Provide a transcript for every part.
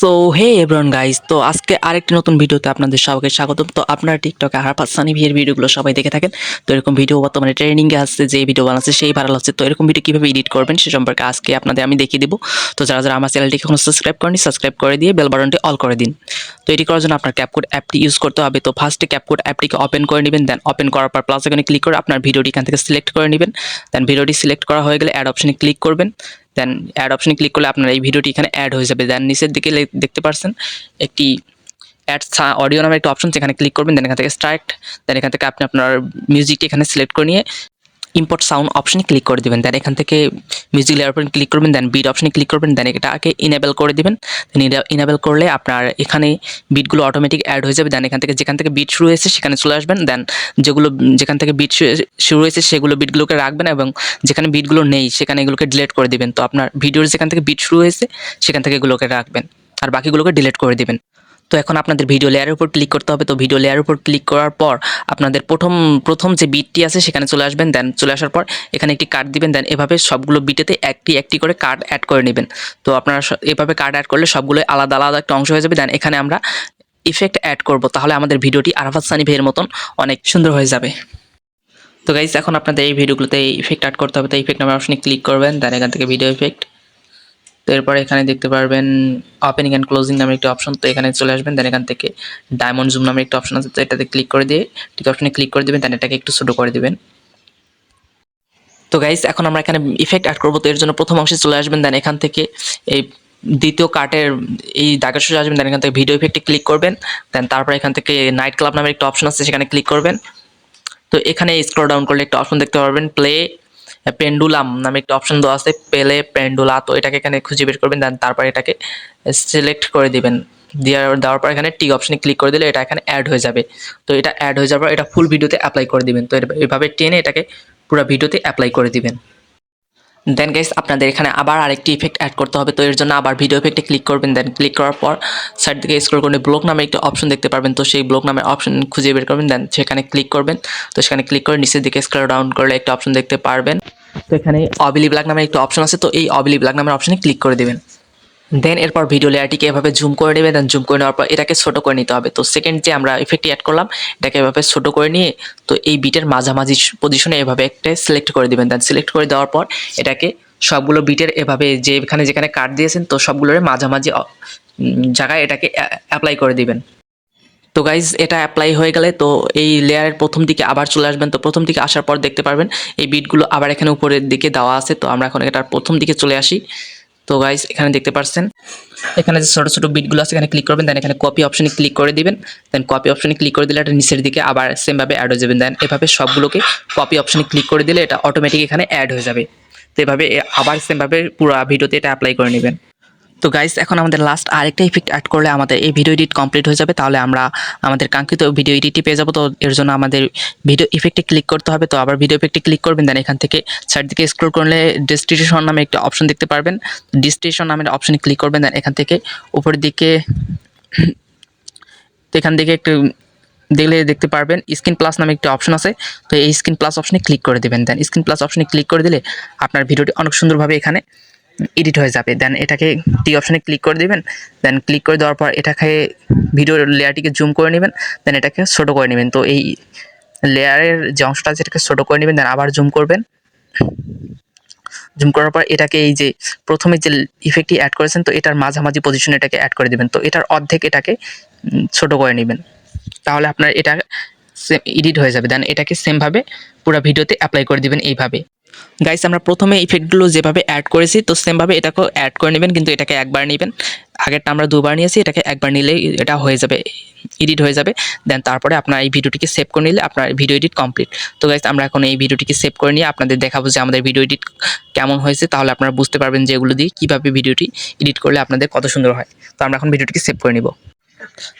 So hey everyone guys, তো আজকে আরেকটি নতুন ভিডিওতে আপনাদের সবাইকে স্বাগতম। তো আপনারা টিকটকে আরাফাত সানি ভাইয়ের ভিডিওগুলো সবাই দেখে থাকেন। তো এরকম ভিডিও বর্তমানে ট্রেন্ডিংয়ে আসছে, যে ভিডিও বানাচ্ছে সেই ভাইরাল হচ্ছে। তো এরকম ভিডিও কীভাবে এডিট করবেন সে সম্পর্কে আজকে আপনাদের আমি দেখিয়ে দেবো। তো যারা যারা আমার চ্যানেলটিকে এখনো সাবস্ক্রাইব করেনি, সাবস্ক্রাইব করে দিয়ে বেল বাটনটি অল করে দিন। তো এটি করার জন্য আপনার ক্যাপকাট অ্যাপটি ইউজ করতে হবে। তো ফার্স্টে ক্যাপকাট অ্যাপটিকে ওপেন করে নেবেন, দেন ওপেন করার পর প্লাস আইকনে ক্লিক করে আপনার ভিডিওটি এখান থেকে সিলেক্ট করে নেবেন। দেন ভিডিওটি সিলেক্ট করা হয়ে গেলে অ্যাড অপশনে ক্লিক করবেন। দেন অ্যাড অপশনে ক্লিক করলে আপনার এই ভিডিওটি এখানে অ্যাড হয়ে যাবে। দেন নিচের দিকে দেখতে পাচ্ছেন একটি অ্যাড অডিও নামের একটা অপশন, সেখানে ক্লিক করবেন। দেন এখান থেকে স্টার্ট, দেন এখান থেকে আপনি আপনার মিউজিকটি এখানে সিলেক্ট করে নিয়ে ইম্পোর্ট সাউন্ড অপশনে ক্লিক করে দিবেন। দেন এখান থেকে মিউজিক লেয়ার অপশনে ক্লিক করবেন, দেন বিট অপশনে ক্লিক করবেন। দেন এটাকে ইনেবল করে দিবেন। দেন ইনেবল করলে আপনার এখানে বিটগুলো অটোমেটিক অ্যাড হয়ে যাবে। দেন এখান থেকে যেখান থেকে বিট শুরু হয়েছে সেখানে চলে আসবেন। দেন যেখান থেকে বিট শুরু হয়েছে সেগুলো বিটগুলোকে রাখবেন, এবং যেখানে বিটগুলো নেই সেখানে এগুলোকে ডিলিট করে দিবেন। তো আপনার ভিডিওর যেখান থেকে বিট শুরু হয়েছে সেখান থেকে এগুলোকে রাখবেন, আর বাকিগুলোকে ডিলিট করে দিবেন। তো এখন আপনাদের ভিডিও লেয়ারের উপর ক্লিক করতে হবে। তো ভিডিও লেয়ারের উপর ক্লিক করার পর আপনাদের প্রথম যে বিটটি আছে সেখানে চলে আসবেন। দেন চলে আসার পর এখানে একটি কাট দিবেন। দেন এভাবে সবগুলো বিটেতে একটি একটি করে কাট অ্যাড করে নেবেন। তো আপনারা এভাবে কাট অ্যাড করলে সবগুলো আলাদা আলাদা একটা অংশ হয়ে যাবে। দেন এখানে আমরা ইফেক্ট অ্যাড করব, তাহলে আমাদের ভিডিওটি আরাফাত সানি ভাইয়ের মতন অনেক সুন্দর হয়ে যাবে। তো গাইস, এখন আপনাদের এই ভিডিওগুলোতে ইফেক্ট অ্যাড করতে হবে। তো ইফেক্ট নামের অপশনে ক্লিক করবেন। দেন এখান থেকে ভিডিও ইফেক্ট, তো এরপরে এখানে দেখতে পারবেন ওপেনিং অ্যান্ড ক্লোজিং নামের একটি অপশন। তো এখানে চলে আসবেন। দেন এখান থেকে ডায়মন্ড জুম নামের একটা অপশন আছে, তো এটাতে ক্লিক করে দিয়ে ঠিক অপশনে ক্লিক করে দেবেন। দেন এটাকে একটু ছোটো করে দেবেন। তো গাইস, এখন আমরা এখানে ইফেক্ট অ্যাড করবো। তো এর জন্য প্রথম অংশে চলে আসবেন। দেন এখান থেকে এই দ্বিতীয় কাটের এই দাগের সোজা আসবেন। দেন এখান থেকে ভিডিও ইফেক্টে ক্লিক করবেন। দেন তারপর এখান থেকে নাইট ক্লাব নামের একটা অপশন আছে, সেখানে ক্লিক করবেন। তো এখানে স্ক্রল ডাউন করলে একটা অপশন দেখতে পারবেন, প্লে পেন্ডুলাম নামে একটা অপশন দেওয়া আছে, পেলে পেন্ডুলা। তো এটাকে এখানে খুঁজে বের করবেন। দেন তারপর এটাকে সিলেক্ট করে দিবেন। দেওয়ার পর এখানে টিক অপশনে ক্লিক করে দিলে এটা এখানে অ্যাড হয়ে যাবে। তো এটা অ্যাড হয়ে যাওয়ার পর এটা ফুল ভিডিওতে অ্যাপ্লাই করে দিবেন। তো এভাবে টেনে এটাকে পুরো ভিডিওতে অ্যাপ্লাই করে দিবেন। দেন গাইস, আপনাদের এখানে আবার আরেকটি ইফেক্ট অ্যাড করতে হবে। তো এর জন্য আবার ভিডিও ইফেক্টে ক্লিক করবেন। দেন ক্লিক করার পর সাইড থেকে স্ক্রল করে ব্লক নামে একটা অপশন দেখতে পারবেন। তো সেই ব্লক নামের অপশন খুঁজে বের করবেন। দেন সেখানে ক্লিক করবেন। তো সেখানে ক্লিক করে নিচের দিকে স্ক্রল ডাউন করলে একটা অপশন দেখতে পারবেন। তো এখানে অবিলি ব্ল্যাক নামের একটা অপশন আছে, তো এই অবিলি ব্ল্যাক নামের অপশনে ক্লিক করে দেবেন। দেন এরপর ভিডিও লেয়ারটিকে এভাবে জুম করে নেবেন। দেন জুম করে নেওয়ার পর এটাকে ছোট করে নিতে হবে। তো সেকেন্ড যে আমরা ইফেক্টটি অ্যাড করলাম এটাকে এভাবে ছোট করে নিয়ে তো এই বিটের মাঝামাঝি পজিশনে এভাবে একটা সিলেক্ট করে দিবেন। দেন সিলেক্ট করে দেওয়ার পর এটাকে সবগুলো বিটের এভাবে যেখানে কাট দিয়েছেন তো সবগুলোর মাঝামাঝি জায়গায় এটাকে অ্যাপ্লাই করে দিবেন। তো গাইজ, এটা অ্যাপ্লাই হয়ে গেলে তো এই লেয়ারের প্রথম দিকে আবার চলে আসবেন। তো প্রথম দিকে আসার পর দেখতে পারবেন এই বিটগুলো আবার এখানে উপরের দিকে দেওয়া আছে। তো আমরা এখন এটার প্রথম দিকে চলে আসি। তো গাইজ, এখানে দেখতে পাচ্ছেন এখানে যে ছোটো ছোটো বিটগুলো আছে এখানে ক্লিক করবেন। দেন এখানে কপি অপশনে ক্লিক করে দিবেন। দেন কপি অপশনে ক্লিক করে দিলে এটা নিচের দিকে আবার সেমভাবে অ্যাড হয়ে যাবেন। দেন এভাবে সবগুলোকে কপি অপশনে ক্লিক করে দিলে এটা অটোমেটিক এখানে অ্যাড হয়ে যাবে। তো এভাবে আবার সেমভাবে পুরো ভিডিওতে এটা অ্যাপ্লাই করে নেবেন। তো গাইস, এখন আমাদের লাস্ট আরেকটা ইফেক্ট অ্যাড করলে আমাদের এই ভিডিও এডিট কমপ্লিট হয়ে যাবে। তাহলে আমরা আমাদের কাঙ্ক্ষিত ভিডিও এডিটটি পেয়ে যাবো। তো এর জন্য আমাদের ভিডিও ইফেক্টে ক্লিক করতে হবে। তো আবার ভিডিও ইফেক্টে ক্লিক করবেন। দেন এখান থেকে সাইড দিকে স্ক্রল করলে ডেস্টিনেশন নামে একটা অপশন দেখতে পারবেন। ডেস্টিনেশন নামের অপশনে ক্লিক করবেন। দেন এখান থেকে উপরের দিকে তো এখান থেকে একটু দেখতে পারবেন স্ক্রিন প্লাস নামে একটা অপশন আছে। তো এই স্ক্রিন প্লাস অপশনে ক্লিক করে দেবেন। দেন স্ক্রিন প্লাস অপশনে ক্লিক করে দিলে আপনার ভিডিওটি অনেক সুন্দরভাবে এখানে এডিট হয়ে যাবে। দেন এটাকে টি অপশনে ক্লিক করে দিবেন। দেন ক্লিক করে দেওয়ার পর এটাকে ভিডিও লেয়ারটিকে জুম করে নেবেন। দেন এটাকে ছোটো করে নেবেন। তো এই লেয়ারের যে অংশটা আছে এটাকে ছোটো করে নেবেন। দেন আবার জুম করবেন। জুম করার পর এটাকে এই যে প্রথমে যে ইফেক্টটি অ্যাড করেছেন তো এটার মাঝামাঝি পজিশনে এটাকে অ্যাড করে দেবেন। তো এটার অর্ধেক এটাকে ছোটো করে নেবেন, তাহলে আপনার এটা এডিট হয়ে যাবে। দেন এটাকে সেমভাবে পুরো ভিডিওতে অ্যাপ্লাই করে দিবেন এইভাবে। গাইস, আমরা প্রথমে ইফেক্টগুলো যেভাবে অ্যাড করেছি তো সেমভাবে এটাকেও অ্যাড করে নেবেন, কিন্তু এটাকে একবার নেবেন। আগেরটা আমরা দুবার নিয়েছি, এটাকে একবার নিলেই এটা হয়ে যাবে, এডিট হয়ে যাবে। দেন তারপরে আপনার এই ভিডিওটিকে সেভ করে নিলে আপনার ভিডিও এডিট কমপ্লিট। তো গাইস, আমরা এখন এই ভিডিওটিকে সেভ করে নিয়ে আপনাদের দেখাবো যে আমাদের ভিডিও এডিট কেমন হয়েছে। তাহলে আপনারা বুঝতে পারবেন যে এগুলো দিয়ে কীভাবে ভিডিওটি এডিট করলে আপনাদের কত সুন্দর হয়। তো আমরা এখন ভিডিওটিকে সেভ করে নিব।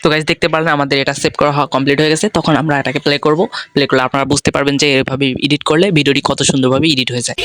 তো গাইস, দেখতে পারলেন আমাদের এটা সেভ করা কমপ্লিট হয়ে গেছে। তখন আমরা এটাকে প্লে করব। প্লে করলে আপনারা বুঝতে পারবেন যে এভাবে এডিট করলে ভিডিওটি কত সুন্দরভাবে এডিট হয়ে যায়।